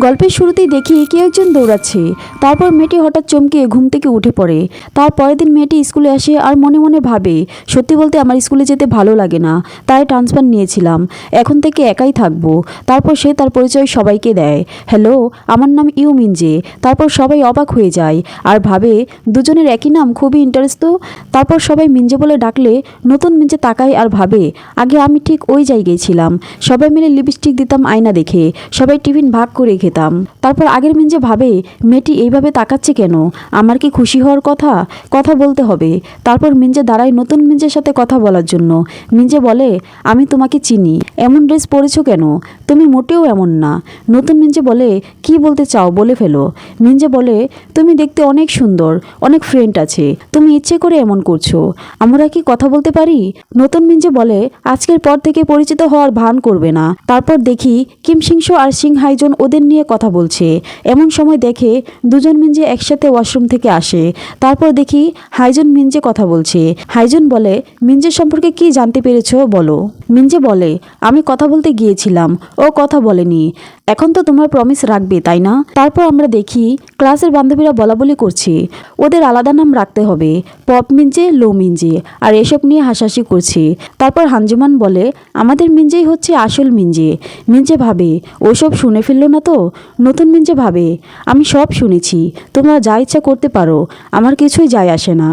গল্পের শুরুতেই দেখি কেউ একজন দৌড়াচ্ছে। তারপর মেয়েটি হঠাৎ চমকে ঘুম থেকে উঠে পড়ে। তার পরের দিন মেয়েটি স্কুলে আসে আর মনে মনে ভাবে, সত্যি বলতে আমার স্কুলে যেতে ভালো লাগে না, তাই ট্রান্সফার নিয়েছিলাম, এখন থেকে একাই থাকবো। তারপর সে তার পরিচয় সবাইকে দেয়, হ্যালো, আমার নাম ইউ মিনজে। তারপর সবাই অবাক হয়ে যায় আর ভাবে দুজনের একই নাম, খুবই ইন্টারেস্ট তো। তারপর সবাই মিনজে বলে ডাকলে নতুন মিনজে তাকায় আর ভাবে, আগে আমি ঠিক ওই জায়গায় ছিলাম, সবাই মিলে লিপস্টিক দিতাম আয়না দেখে, সবাই টিফিন ভাগ করে খেতাম। তারপর আগের মিনজে ভাবে, মেয়েটি এইভাবে তাকাচ্ছে কেন, আমার কি খুশি হওয়ার কথা, কথা বলতে হবে। তারপর মিনজে দাঁড়ায় নতুন মিনজের সাথে কথা বলার জন্য। মিনজে বলে, আমি তোমাকে চিনি, এমন ড্রেস পরেছো কেন, তুমি মোটেও এমন না। নতুন মিনজে বলে, কি বলতে চাও বলে ফেলো। মিনজে বলে, তুমি দেখতে অনেক সুন্দর, অনেক ফ্রেন্ড আছে, তুমি ইচ্ছে করে এমন করছো, আমরা কি কথা বলতে পারি। নতুন মিনজে বলে, আজকের পর থেকে পরিচিত হওয়ার ভান করবে না। তারপর দেখি কিম সিংশো আর সিং হাইজন ওদের নিয়ে কথা বলছে। এমন সময় দেখে দুজন মিনজে একসাথে ওয়াশরুম থেকে আসে। তারপর দেখি হাইজন মিনজে কথা বলছে। হাইজন বলে, মিনজে সম্পর্কে কি জানতে পেরেছো বলো। মিনজে বলে, আমি কথা বলতে গিয়েছিলাম, ও কথা বলেনি, এখন তো তোমার প্রমিস রাখবে তাই না। তারপর আমরা দেখি ক্লাসের বান্ধবীরা বলাবলি করছে ওদের আলাদা নাম রাখতে হবে, পপ মিনজে, লো মিনজে, আর এসব নিয়ে হাসাহাসি করছে। তারপর হানজুমান বলে, আমাদের মিনজেই হচ্ছে আসল মিনজে। মিনজে ভাবে, ওসব শুনে ফেললো না তো। নতুন মিনজে ভাবে, আমি সব শুনেছি, তোমরা যা ইচ্ছা করতে পারো, আমার কিছুই যায় আসে না।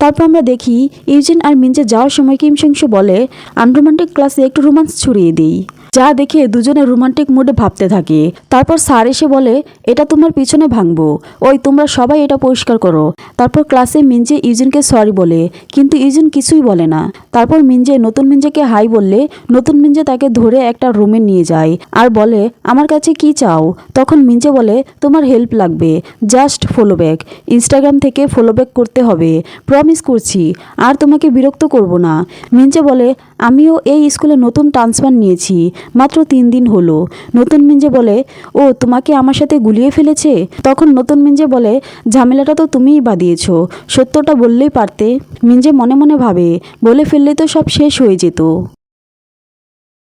তারপর আমরা দেখি ইউজিন আর মিনজে যাওয়ার সময় কিম সিংশো বলে, আনরোমান্টিক ক্লাসে একটু রোমান্স ছড়িয়ে দিই, যা দেখে দুজনে রোমান্টিক মুডে ভাবতে থাকে। তারপর স্যার এসে বলে, এটা তোমার পিছনে ভাঙবো, ওই তোমরা সবাই এটা পরিষ্কার করো। তারপর ক্লাসে মিনজে ইউজিনকে সরি বলে, কিন্তু ইউজিন কিছুই বলে না। তারপর মিনজে নতুন মিনজেকে হাই বললে নতুন মিনজে তাকে ধরে একটা রুমে নিয়ে যায় আর বলে, আমার কাছে কি চাও। তখন মিনজে বলে, তোমার হেল্প লাগবে, জাস্ট ফলো ব্যাক, ইনস্টাগ্রাম থেকে ফলো ব্যাক করতে হবে, প্রমিস করছি, আর তোমাকে বিরক্ত করব না। মিনজে বলে, আমিও এই স্কুলে নতুন ট্রান্সফার নিয়েছি, মাত্র 3 দিন হলো। নতুন মিনজে বলে, ও তোমাকে আমার সাথে গুলিয়ে ফেলেছে। তখন নতুন মিনজে বলে, ঝামেলাটা তো তুমিই বাঁধিয়েছ, সত্যটা বললেই পারতে। মিনজে মনে মনে ভাবে, বলে ফেললে তো সব শেষ হয়ে যেত।